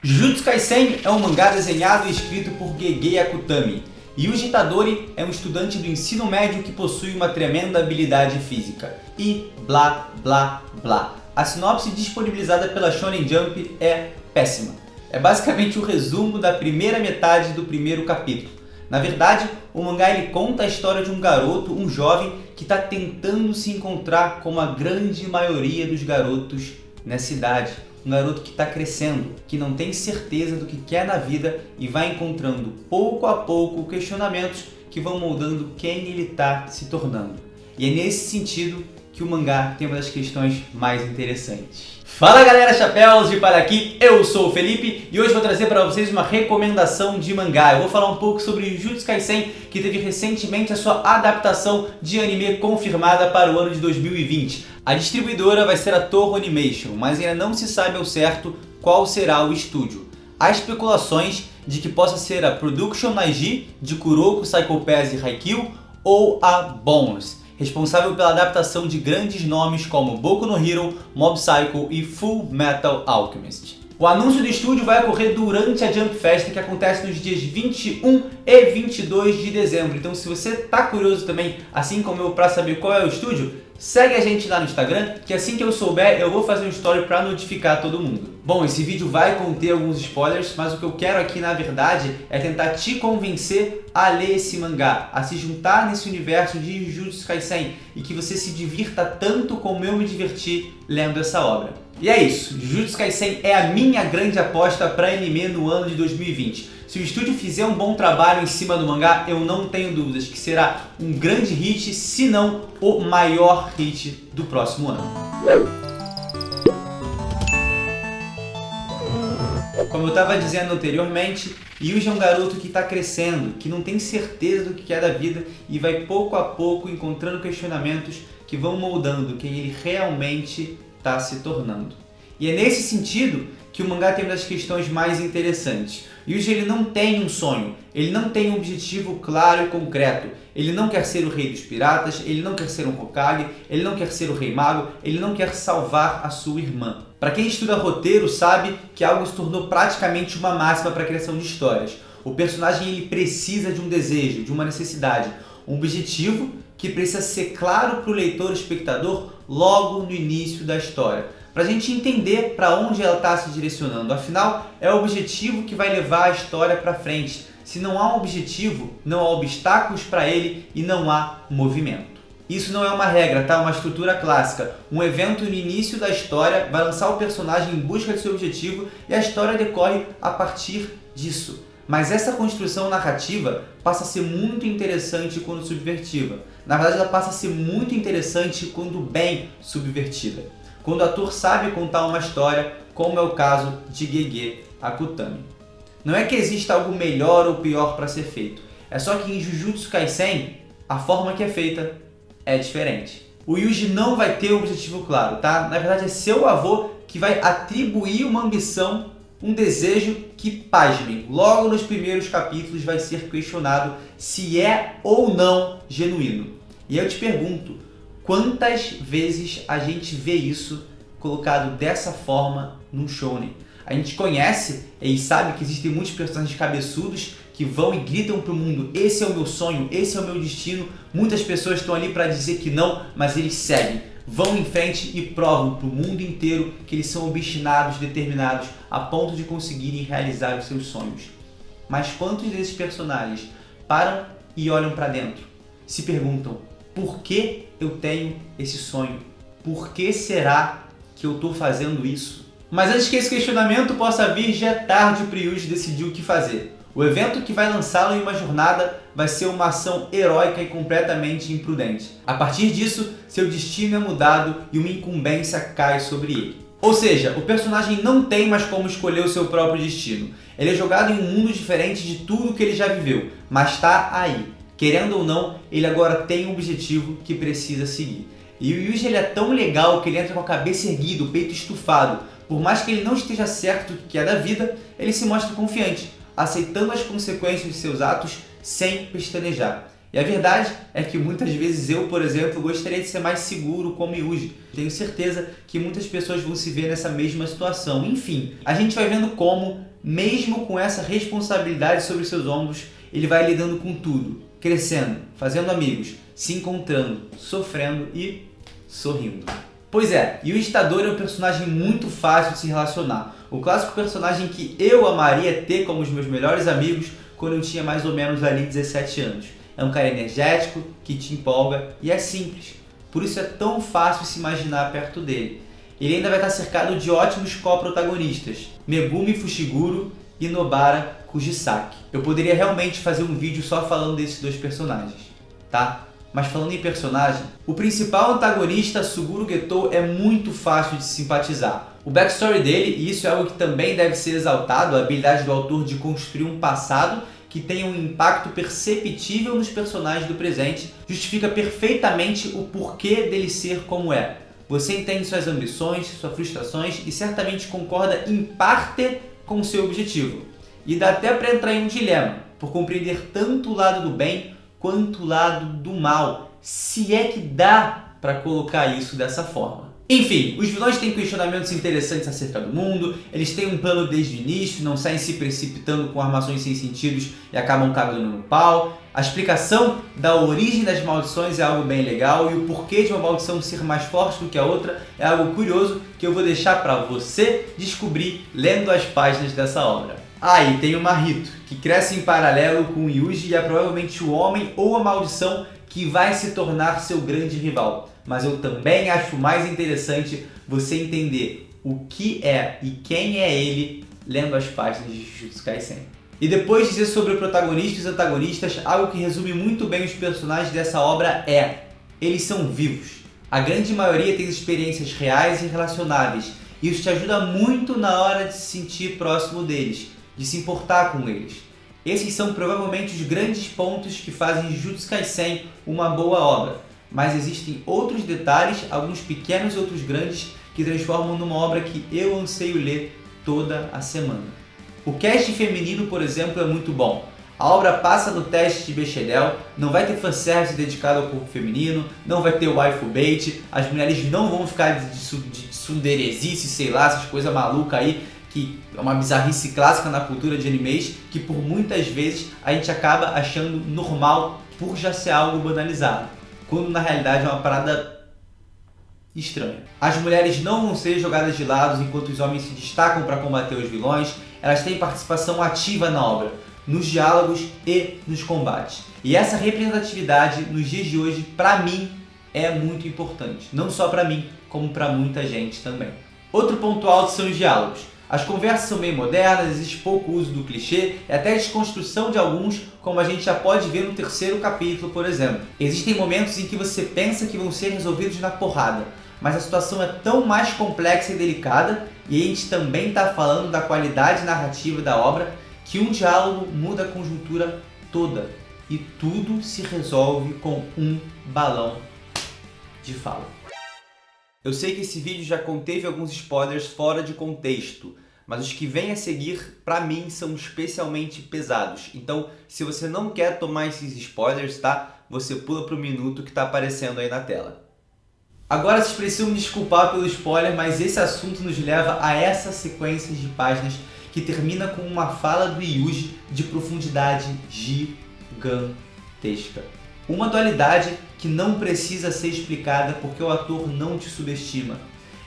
Jujutsu Kaisen é um mangá desenhado e escrito por Gege Akutami. Yuji Itadori é um estudante do ensino médio que possui uma tremenda habilidade física. E blá blá blá. A sinopse disponibilizada pela Shonen Jump é péssima. É basicamente o resumo da primeira metade do primeiro capítulo. Na verdade, o mangá ele conta a história de um garoto, um jovem, que está tentando se encontrar com a grande maioria dos garotos nessa idade. Um garoto que está crescendo, que não tem certeza do que quer na vida e vai encontrando pouco a pouco questionamentos que vão moldando quem ele está se tornando. E é nesse sentido que o mangá tem uma das questões mais interessantes. Fala galera, chapéus de palha aqui, eu sou o Felipe e hoje vou trazer para vocês uma recomendação de mangá. Eu vou falar um pouco sobre Jujutsu Kaisen, que teve recentemente a sua adaptação de anime confirmada para o ano de 2020. A distribuidora vai ser a Toho Animation, mas ainda não se sabe ao certo qual será o estúdio. Há especulações de que possa ser a Production IG de Kuroko Psycho Pass e Haikyuu ou a Bones, responsável pela adaptação de grandes nomes como Boku no Hero, Mob Psycho e Full Metal Alchemist. O anúncio do estúdio vai ocorrer durante a Jump Festa, que acontece nos dias 21 e 22 de dezembro. Então, se você está curioso também, assim como eu, para saber qual é o estúdio, segue a gente lá no Instagram, que assim que eu souber, eu vou fazer um story para notificar todo mundo. Bom, esse vídeo vai conter alguns spoilers, mas o que eu quero aqui, na verdade, é tentar te convencer a ler esse mangá, a se juntar nesse universo de Jujutsu Kaisen e que você se divirta tanto como eu me diverti lendo essa obra. E é isso, Jujutsu Kaisen é a minha grande aposta para anime no ano de 2020. Se o estúdio fizer um bom trabalho em cima do mangá, eu não tenho dúvidas que será um grande hit, se não o maior hit do próximo ano. Como eu estava dizendo anteriormente, Yuji é um garoto que está crescendo, que não tem certeza do que quer da vida e vai pouco a pouco encontrando questionamentos que vão moldando quem ele realmente está se tornando. E é nesse sentido que o mangá tem uma das questões mais interessantes. Yuji ele não tem um sonho, ele não tem um objetivo claro e concreto. Ele não quer ser o rei dos piratas, ele não quer ser um Hokage, ele não quer ser o rei mago, ele não quer salvar a sua irmã. Para quem estuda roteiro sabe que algo se tornou praticamente uma máxima para a criação de histórias. O personagem ele precisa de um desejo, de uma necessidade, um objetivo que precisa ser claro para o leitor, espectador, logo no início da história, para a gente entender para onde ela está se direcionando. Afinal, é o objetivo que vai levar a história para frente. Se não há um objetivo, não há obstáculos para ele e não há movimento. Isso não é uma regra, tá? Uma estrutura clássica. Um evento no início da história vai lançar o personagem em busca de seu objetivo e a história decorre a partir disso. Mas essa construção narrativa passa a ser muito interessante quando subvertida. Na verdade, ela passa a ser muito interessante quando bem subvertida. Quando o ator sabe contar uma história, como é o caso de Gege Akutami. Não é que exista algo melhor ou pior para ser feito. É só que em Jujutsu Kaisen, a forma que é feita é diferente. O Yuji não vai ter um objetivo claro, tá? Na verdade, é seu avô que vai atribuir uma ambição, um desejo que, pasmem, logo nos primeiros capítulos vai ser questionado se é ou não genuíno. E eu te pergunto, quantas vezes a gente vê isso colocado dessa forma num shounen? A gente conhece e sabe que existem muitos personagens cabeçudos que vão e gritam pro mundo: esse é o meu sonho, esse é o meu destino. Muitas pessoas estão ali para dizer que não, mas eles seguem, vão em frente e provam pro mundo inteiro que eles são obstinados, determinados, a ponto de conseguirem realizar os seus sonhos. Mas quantos desses personagens param e olham para dentro? Se perguntam: por que eu tenho esse sonho? Por que será que eu estou fazendo isso? Mas antes que esse questionamento possa vir, já é tarde para o Yuji decidir o que fazer. O evento que vai lançá-lo em uma jornada vai ser uma ação heróica e completamente imprudente. A partir disso, seu destino é mudado e uma incumbência cai sobre ele. Ou seja, o personagem não tem mais como escolher o seu próprio destino. Ele é jogado em um mundo diferente de tudo que ele já viveu, mas está aí. Querendo ou não, ele agora tem um objetivo que precisa seguir. E o Yuji ele é tão legal que ele entra com a cabeça erguida, o peito estufado. Por mais que ele não esteja certo do que é da vida, ele se mostra confiante, aceitando as consequências de seus atos sem pestanejar. E a verdade é que muitas vezes eu, por exemplo, gostaria de ser mais seguro como Yuji. Tenho certeza que muitas pessoas vão se ver nessa mesma situação. Enfim, a gente vai vendo como, mesmo com essa responsabilidade sobre seus ombros, ele vai lidando com tudo, crescendo, fazendo amigos, se encontrando, sofrendo e sorrindo. Pois é, Yuji Itadori é um personagem muito fácil de se relacionar. O clássico personagem que eu amaria ter como os meus melhores amigos quando eu tinha mais ou menos ali 17 anos. É um cara energético, que te empolga e é simples. Por isso é tão fácil se imaginar perto dele. Ele ainda vai estar cercado de ótimos co-protagonistas, Megumi Fushiguro e Nobara Kujisaki. Eu poderia realmente fazer um vídeo só falando desses dois personagens, tá? Mas falando em personagem, o principal antagonista, Suguru Getou, é muito fácil de simpatizar. O backstory dele, e isso é algo que também deve ser exaltado, a habilidade do autor de construir um passado que tenha um impacto perceptível nos personagens do presente, justifica perfeitamente o porquê dele ser como é. Você entende suas ambições, suas frustrações e certamente concorda em parte com o seu objetivo. E dá até para entrar em um dilema, por compreender tanto o lado do bem quanto o lado do mal, se é que dá para colocar isso dessa forma. Enfim, os vilões têm questionamentos interessantes acerca do mundo, eles têm um plano desde o início, não saem se precipitando com armações sem sentidos e acabam cagando no pau. A explicação da origem das maldições é algo bem legal e o porquê de uma maldição ser mais forte do que a outra é algo curioso que eu vou deixar para você descobrir lendo as páginas dessa obra. E tem o Mahito, que cresce em paralelo com o Yuji e é provavelmente o homem ou a maldição que vai se tornar seu grande rival. Mas eu também acho mais interessante você entender o que é e quem é ele lendo as páginas de Jujutsu Kaisen. E depois de dizer sobre o protagonista e os antagonistas, algo que resume muito bem os personagens dessa obra é: eles são vivos. A grande maioria tem experiências reais e relacionáveis, e isso te ajuda muito na hora de se sentir próximo deles, de se importar com eles. Esses são provavelmente os grandes pontos que fazem Jujutsu Kaisen uma boa obra, mas existem outros detalhes, alguns pequenos e outros grandes, que transformam numa obra que eu anseio ler toda a semana. O cast feminino, por exemplo, é muito bom. A obra passa no teste de Bechdel, não vai ter fanservice dedicado ao corpo feminino, não vai ter waifu bait, as mulheres não vão ficar de sunderezice, sei lá, essas coisas malucas aí, que é uma bizarrice clássica na cultura de animes, que por muitas vezes a gente acaba achando normal por já ser algo banalizado, quando na realidade é uma parada estranha. As mulheres não vão ser jogadas de lado enquanto os homens se destacam para combater os vilões, elas têm participação ativa na obra, nos diálogos e nos combates. E essa representatividade nos dias de hoje, para mim, é muito importante. Não só para mim, como para muita gente também. Outro ponto alto são os diálogos. As conversas são bem modernas, existe pouco uso do clichê e até a desconstrução de alguns, como a gente já pode ver no terceiro capítulo, por exemplo. Existem momentos em que você pensa que vão ser resolvidos na porrada, mas a situação é tão mais complexa e delicada, e a gente também está falando da qualidade narrativa da obra, que um diálogo muda a conjuntura toda e tudo se resolve com um balão de fala. Eu sei que esse vídeo já conteve alguns spoilers fora de contexto, mas os que vêm a seguir, pra mim, são especialmente pesados. Então, se você não quer tomar esses spoilers, tá? Você pula pro minuto que tá aparecendo aí na tela. Agora, vocês precisam me desculpar pelo spoiler, mas esse assunto nos leva a essa sequência de páginas que termina com uma fala do Yuji de profundidade gigantesca. Uma dualidade que não precisa ser explicada porque o ator não te subestima.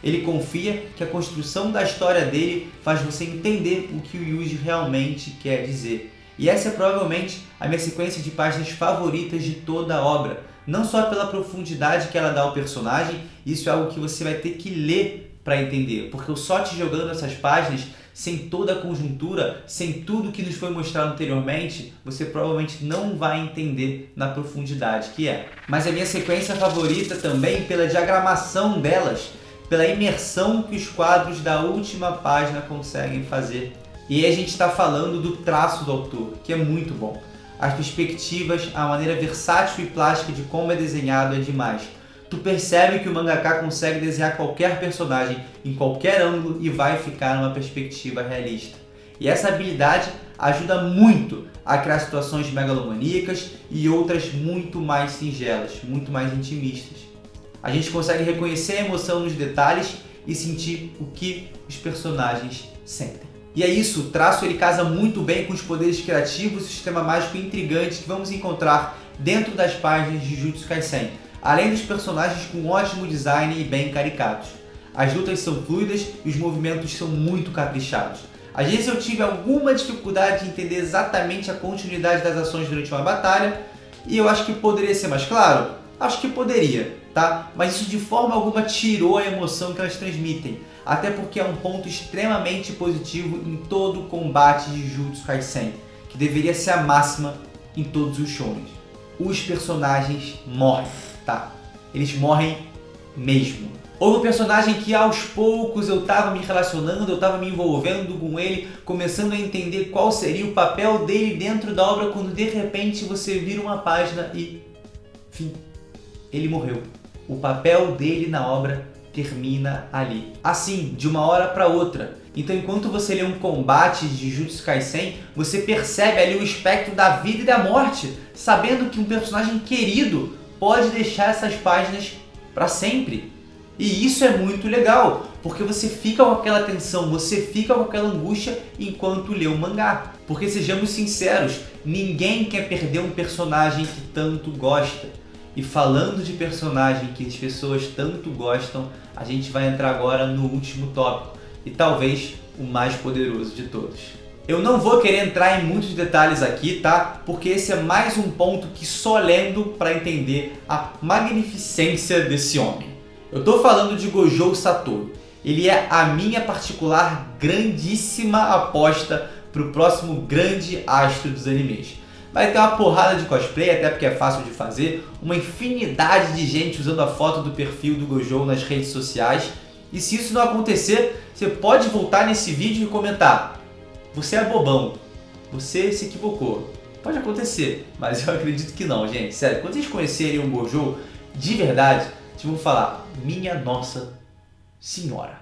Ele confia que a construção da história dele faz você entender o que o Yuji realmente quer dizer. E essa é provavelmente a minha sequência de páginas favoritas de toda a obra. Não só pela profundidade que ela dá ao personagem, isso é algo que você vai ter que ler para entender. Porque eu só te jogando essas páginas, sem toda a conjuntura, sem tudo que nos foi mostrado anteriormente, você provavelmente não vai entender na profundidade que é. Mas a minha sequência favorita também pela diagramação delas, pela imersão que os quadros da última página conseguem fazer. E aí a gente está falando do traço do autor, que é muito bom. As perspectivas, a maneira versátil e plástica de como é desenhado é demais. Tu percebe que o mangaka consegue desenhar qualquer personagem em qualquer ângulo e vai ficar numa perspectiva realista. E essa habilidade ajuda muito a criar situações megalomaníacas e outras muito mais singelas, muito mais intimistas. A gente consegue reconhecer a emoção nos detalhes e sentir o que os personagens sentem. E é isso, o traço ele casa muito bem com os poderes criativos e o sistema mágico intrigante que vamos encontrar dentro das páginas de Jujutsu Kaisen, além dos personagens com ótimo design e bem caricatos. As lutas são fluidas e os movimentos são muito caprichados. Às vezes eu tive alguma dificuldade de entender exatamente a continuidade das ações durante uma batalha, e eu acho que poderia ser mais claro? Acho que poderia, tá? Mas isso de forma alguma tirou a emoção que elas transmitem, até porque é um ponto extremamente positivo em todo o combate de Jujutsu Kaisen, que deveria ser a máxima em todos os shonens. Os personagens morrem, tá? Eles morrem mesmo. Houve um personagem que aos poucos eu estava me relacionando, eu estava me envolvendo com ele, começando a entender qual seria o papel dele dentro da obra, quando de repente você vira uma página e... fim. Ele morreu. O papel dele na obra termina ali. Assim, de uma hora para outra. Então enquanto você lê um combate de Jujutsu Kaisen, você percebe ali o espectro da vida e da morte, sabendo que um personagem querido pode deixar essas páginas para sempre. E isso é muito legal, porque você fica com aquela tensão, você fica com aquela angústia enquanto lê o mangá. Porque sejamos sinceros, ninguém quer perder um personagem que tanto gosta. E falando de personagem que as pessoas tanto gostam, a gente vai entrar agora no último tópico, e talvez o mais poderoso de todos. Eu não vou querer entrar em muitos detalhes aqui, tá? Porque esse é mais um ponto que só lendo para entender a magnificência desse homem. Eu tô falando de Gojo Satoru. Ele é a minha particular grandíssima aposta para o próximo grande astro dos animes. Vai ter uma porrada de cosplay, até porque é fácil de fazer, uma infinidade de gente usando a foto do perfil do Gojo nas redes sociais. E se isso não acontecer, você pode voltar nesse vídeo e comentar: você é bobão, você se equivocou. Pode acontecer, mas eu acredito que não, gente. Sério, quando vocês conhecerem um Gojo de verdade, vocês vão falar: minha Nossa Senhora,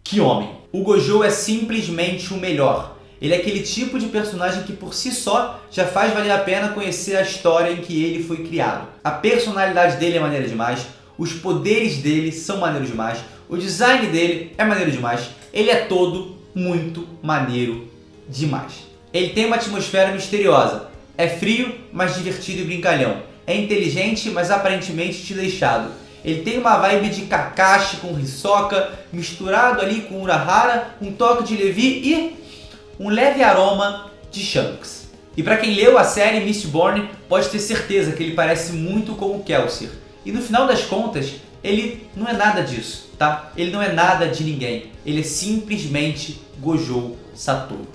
que homem! O Gojo é simplesmente o melhor. Ele é aquele tipo de personagem que por si só já faz valer a pena conhecer a história em que ele foi criado. A personalidade dele é maneira demais, os poderes dele são maneiros demais, o design dele é maneiro demais, ele é todo muito maneiro demais. Ele tem uma atmosfera misteriosa, é frio, mas divertido e brincalhão, é inteligente, mas aparentemente desleixado. Ele tem uma vibe de Kakashi com Hisoka, misturado ali com Urahara, um toque de Levi e um leve aroma de Shanks. E para quem leu a série Mistborn, pode ter certeza que ele parece muito com o Kelsier. E no final das contas, ele não é nada disso, tá? Ele não é nada de ninguém. Ele é simplesmente Gojo Satoru.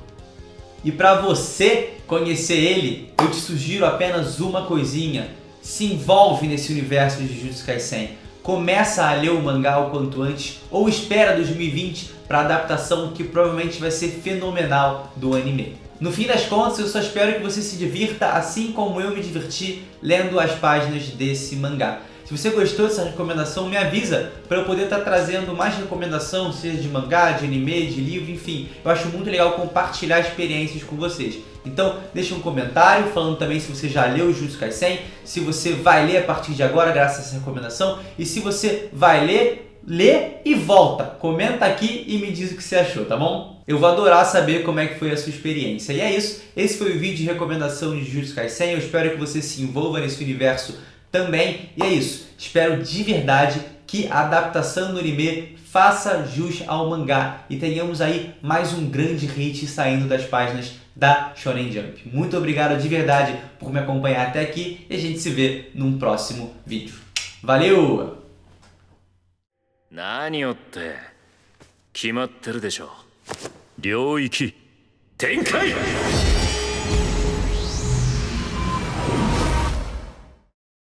E para você conhecer ele, eu te sugiro apenas uma coisinha. Se envolve nesse universo de Jujutsu Kaisen. Começa a ler o mangá o quanto antes, ou espera 2020 para a adaptação que provavelmente vai ser fenomenal do anime. No fim das contas, eu só espero que você se divirta assim como eu me diverti lendo as páginas desse mangá. Se você gostou dessa recomendação, me avisa para eu poder estar trazendo mais recomendação, seja de mangá, de anime, de livro, enfim. Eu acho muito legal compartilhar experiências com vocês. Então, deixa um comentário falando também se você já leu o Jujutsu Kaisen, se você vai ler a partir de agora graças a essa recomendação, e se você vai ler, lê e volta. Comenta aqui e me diz o que você achou, tá bom? Eu vou adorar saber como é que foi a sua experiência. E é isso, esse foi o vídeo de recomendação de Jujutsu Kaisen. Eu espero que você se envolva nesse universo também. E é isso, espero de verdade que a adaptação do anime faça jus ao mangá e tenhamos aí mais um grande hit saindo das páginas da Shonen Jump. Muito obrigado de verdade por me acompanhar até aqui e a gente se vê num próximo vídeo. Valeu! 何をって決まってるでしょ。領域展開。